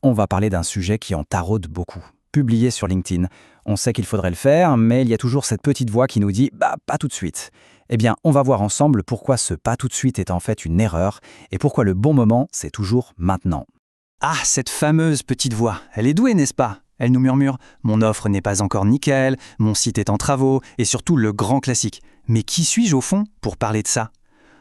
on va parler d'un sujet qui en taraude beaucoup. Publier sur LinkedIn. On sait qu'il faudrait le faire, mais il y a toujours cette petite voix qui nous dit « bah, pas tout de suite ». Eh bien, on va voir ensemble pourquoi ce « pas tout de suite » est en fait une erreur et pourquoi le bon moment, c'est toujours maintenant. Ah, cette fameuse petite voix, elle est douée, n'est-ce pas? Elle nous murmure « mon offre n'est pas encore nickel, mon site est en travaux » et surtout le grand classique. Mais qui suis-je au fond pour parler de ça?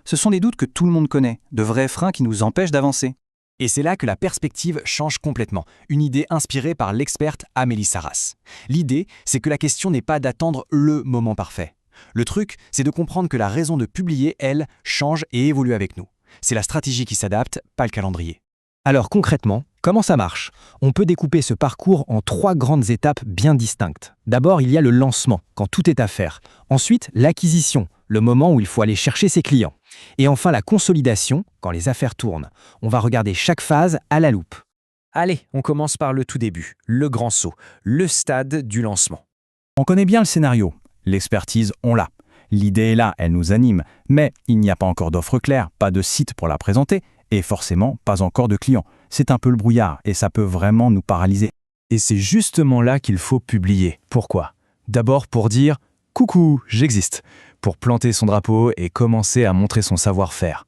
Ce sont des doutes que tout le monde connaît, de vrais freins qui nous empêchent d'avancer. Et c'est là que la perspective change complètement. Une idée inspirée par l'experte Amélie Sarras. L'idée, c'est que la question n'est pas d'attendre le moment parfait. Le truc, c'est de comprendre que la raison de publier, elle, change et évolue avec nous. C'est la stratégie qui s'adapte, pas le calendrier. Alors concrètement, comment ça marche? On peut découper ce parcours en 3 grandes étapes bien distinctes. D'abord, il y a le lancement, quand tout est à faire. Ensuite, l'acquisition, le moment où il faut aller chercher ses clients. Et enfin, la consolidation, quand les affaires tournent. On va regarder chaque phase à la loupe. Allez, on commence par le tout début, le grand saut, le stade du lancement. On connaît bien le scénario. L'expertise, on l'a. L'idée est là, elle nous anime. Mais il n'y a pas encore d'offre claire, pas de site pour la présenter et forcément pas encore de clients. C'est un peu le brouillard et ça peut vraiment nous paralyser. Et c'est justement là qu'il faut publier. Pourquoi? D'abord pour dire « Coucou, j'existe », pour planter son drapeau et commencer à montrer son savoir-faire.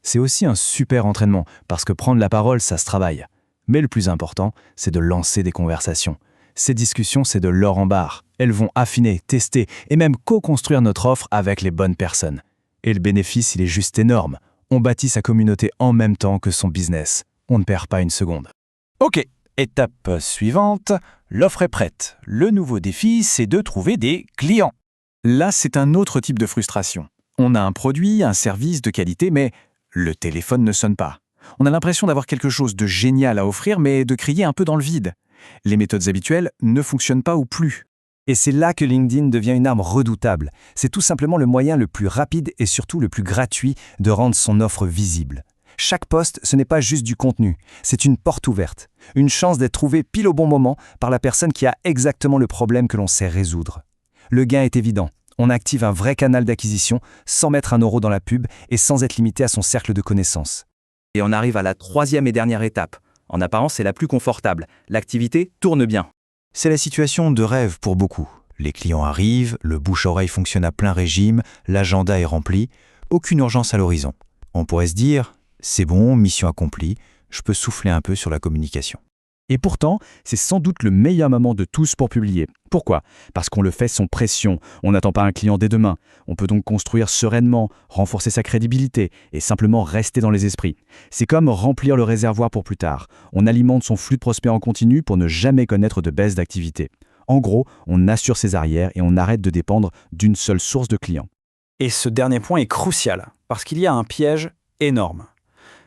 C'est aussi un super entraînement, parce que prendre la parole, ça se travaille. Mais le plus important, c'est de lancer des conversations. Ces discussions, c'est de l'or en barre. Elles vont affiner, tester et même co-construire notre offre avec les bonnes personnes. Et le bénéfice, il est juste énorme. On bâtit sa communauté en même temps que son business. On ne perd pas une seconde. Ok, étape suivante, l'offre est prête. Le nouveau défi, c'est de trouver des clients. Là, c'est un autre type de frustration. On a un produit, un service de qualité, mais le téléphone ne sonne pas. On a l'impression d'avoir quelque chose de génial à offrir, mais de crier un peu dans le vide. Les méthodes habituelles ne fonctionnent pas ou plus. Et c'est là que LinkedIn devient une arme redoutable. C'est tout simplement le moyen le plus rapide et surtout le plus gratuit de rendre son offre visible. Chaque post, ce n'est pas juste du contenu, c'est une porte ouverte. Une chance d'être trouvé pile au bon moment par la personne qui a exactement le problème que l'on sait résoudre. Le gain est évident. On active un vrai canal d'acquisition sans mettre 1 euro dans la pub et sans être limité à son cercle de connaissances. Et on arrive à la 3e et dernière étape. En apparence, c'est la plus confortable. L'activité tourne bien. C'est la situation de rêve pour beaucoup. Les clients arrivent, le bouche-oreille fonctionne à plein régime, l'agenda est rempli, aucune urgence à l'horizon. On pourrait se dire, c'est bon, mission accomplie, je peux souffler un peu sur la communication. Et pourtant, c'est sans doute le meilleur moment de tous pour publier. Pourquoi? Parce qu'on le fait sans pression, on n'attend pas un client dès demain. On peut donc construire sereinement, renforcer sa crédibilité et simplement rester dans les esprits. C'est comme remplir le réservoir pour plus tard. On alimente son flux de prospects en continu pour ne jamais connaître de baisse d'activité. En gros, on assure ses arrières et on arrête de dépendre d'une seule source de clients. Et ce dernier point est crucial, parce qu'il y a un piège énorme.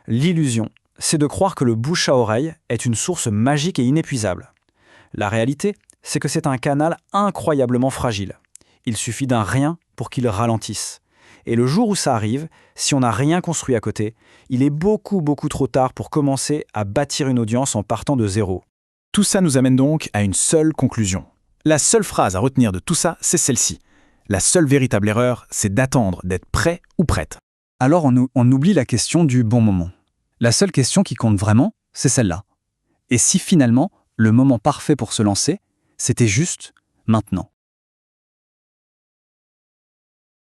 L'illusion, c'est de croire que le bouche à oreille est une source magique et inépuisable. La réalité, c'est que c'est un canal incroyablement fragile. Il suffit d'un rien pour qu'il ralentisse. Et le jour où ça arrive, si on n'a rien construit à côté, il est beaucoup trop tard pour commencer à bâtir une audience en partant de zéro. Tout ça nous amène donc à une seule conclusion. La seule phrase à retenir de tout ça, c'est celle-ci. La seule véritable erreur, c'est d'attendre d'être prêt ou prête. Alors on oublie la question du bon moment. La seule question qui compte vraiment, c'est celle-là. Et si finalement, le moment parfait pour se lancer, c'était juste maintenant?